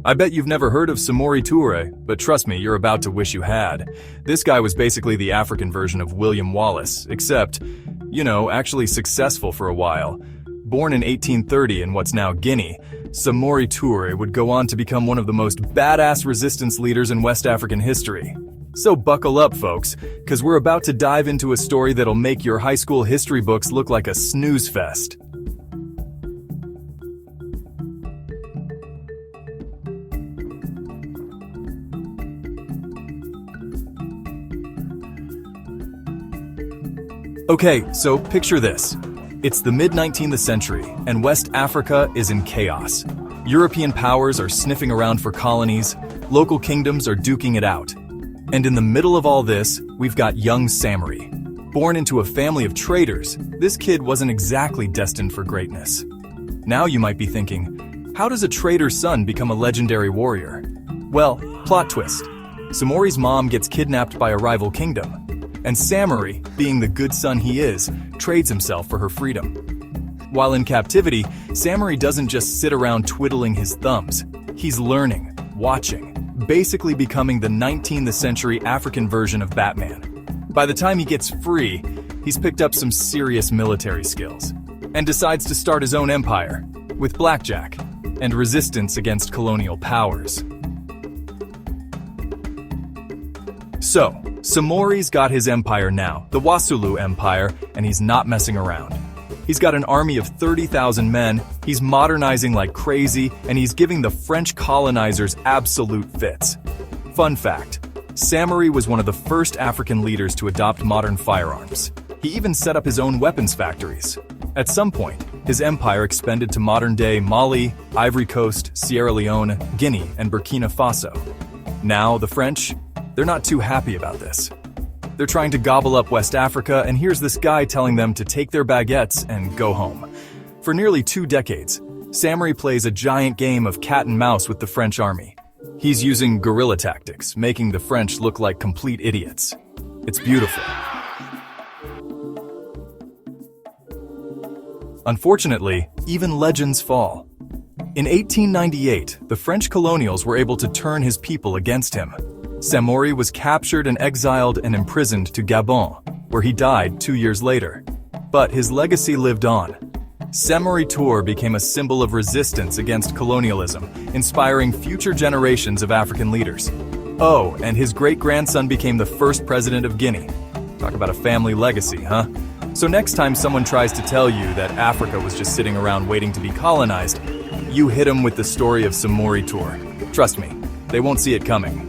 I bet you've never heard of Samory Toure, but trust me, you're about to wish you had. This guy was basically the African version of William Wallace, except, actually successful for a while. Born in 1830 in what's now Guinea, Samory Toure would go on to become one of the most badass resistance leaders in West African history. So buckle up, folks, because we're about to dive into a story that'll make your high school history books look like a snooze fest. Okay, so picture this. It's the mid-19th century, and West Africa is in chaos. European powers are sniffing around for colonies, local kingdoms are duking it out. And in the middle of all this, we've got young Samory. Born into a family of traders, this kid wasn't exactly destined for greatness. Now you might be thinking, how does a trader's son become a legendary warrior? Well, plot twist. Samory's mom gets kidnapped by a rival kingdom. And Samory, being the good son he is, trades himself for her freedom. While in captivity, Samory doesn't just sit around twiddling his thumbs. He's learning, watching, basically becoming the 19th century African version of Batman. By the time he gets free, he's picked up some serious military skills and decides to start his own empire with blackjack and resistance against colonial powers. So, Samory's got his empire now, the Wassoulou Empire, and he's not messing around. He's got an army of 30,000 men, he's modernizing like crazy, and he's giving the French colonizers absolute fits. Fun fact, Samory was one of the first African leaders to adopt modern firearms. He even set up his own weapons factories. At some point, his empire expanded to modern-day Mali, Ivory Coast, Sierra Leone, Guinea, and Burkina Faso. Now, the French, they're not too happy about this. They're trying to gobble up West Africa, and here's this guy telling them to take their baguettes and go home. For nearly 2 decades, Samory plays a giant game of cat and mouse with the French army. He's using guerrilla tactics, making the French look like complete idiots. It's beautiful. Unfortunately, even legends fall. In 1898, the French colonials were able to turn his people against him. Samory was captured and exiled and imprisoned to Gabon, where he died 2 years later. But his legacy lived on. Samory Toure became a symbol of resistance against colonialism, inspiring future generations of African leaders. Oh, and his great-grandson became the first president of Guinea. Talk about a family legacy, huh? So next time someone tries to tell you that Africa was just sitting around waiting to be colonized, you hit them with the story of Samory Toure. Trust me, they won't see it coming.